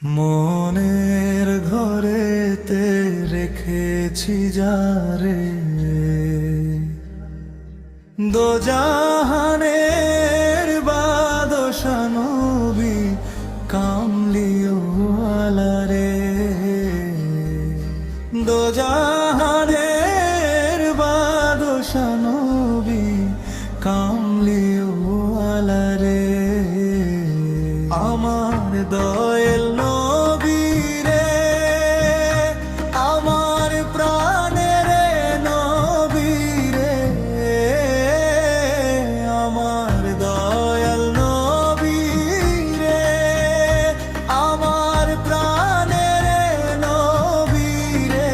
মনের ঘরেতে রেখেছি যারে, দোজাহানের বাদশা নবী কামলিওয়ালা রে। দোজাহানের বাদশা নবী কামলিওয়ালা রে। আমার দয়াল নবী রে, আমার প্রাণের নবী রে, আমার দয়াল নবী রে, আমার প্রাণের নবী রে।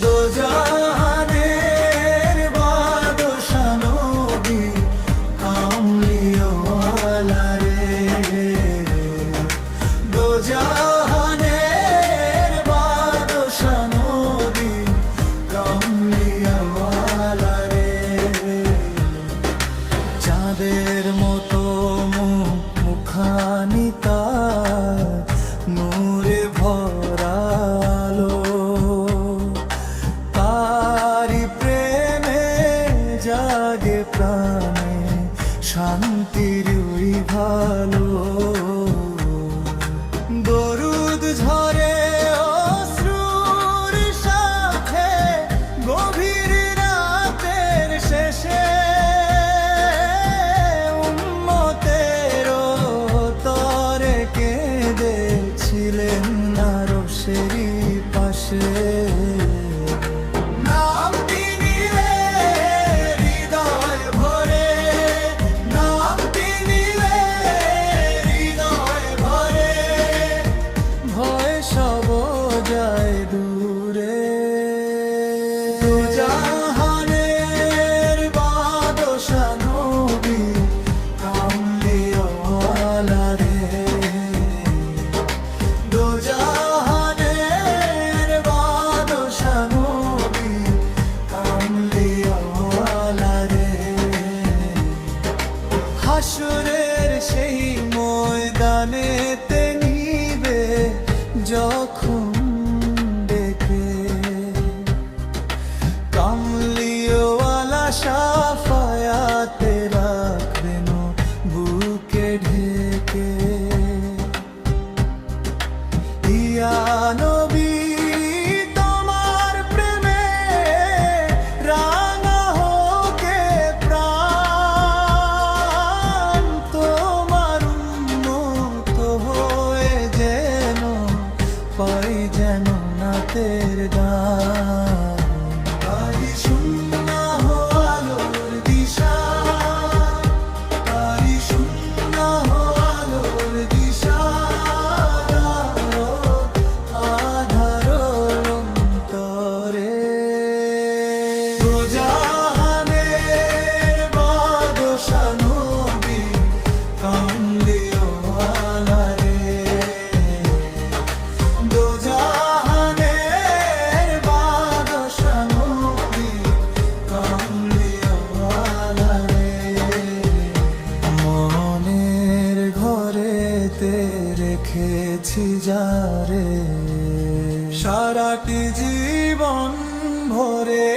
দোজাহানের বাদশা নবী কামলিওয়ালা রে। দোজাহানের বাদশা নবী কামলিওয়ালা রে। চাঁদের মতো মুখখানি তার নূরে ভরালো, তারি প্রেমে জাগে প্রাণে শান্তির ওই ভালো। দরুদ ঝরে অশ্রুর সাথে গভীর রাতের শেষে, উম্মতের তরে কেঁদেছিলেন আরশেরই পাশে। দোজাহানের বাদশা নবী কামলিওয়ালা রে। দোজাহানের বাদশা নবী কামলিওয়ালা রে। হাসরের সেই ময়দানেতে নিবে যখন ডেকে, কামলিওয়ালা শাফায়াতে রাখবেন বুকে ঢেকে। ইয়া নবী তোমার প্রেমে রাঙা হোকে প্রাণ, তোমার উন্মুক্ত হয়ে যেন পাই যেন নাতের গান। তারি শূন্য হো আলোর দিশা, তারি শূন্য হো আলোর দিশা, আধার অন্তরে। দোজাহানের বাদশা নবী কামলিওয়ালা রে। দোজাহানের বাদশা নবী কামলিওয়ালা রে। মনের ঘরেতে রেখেছি যারে, সারাটি জীবন ভরে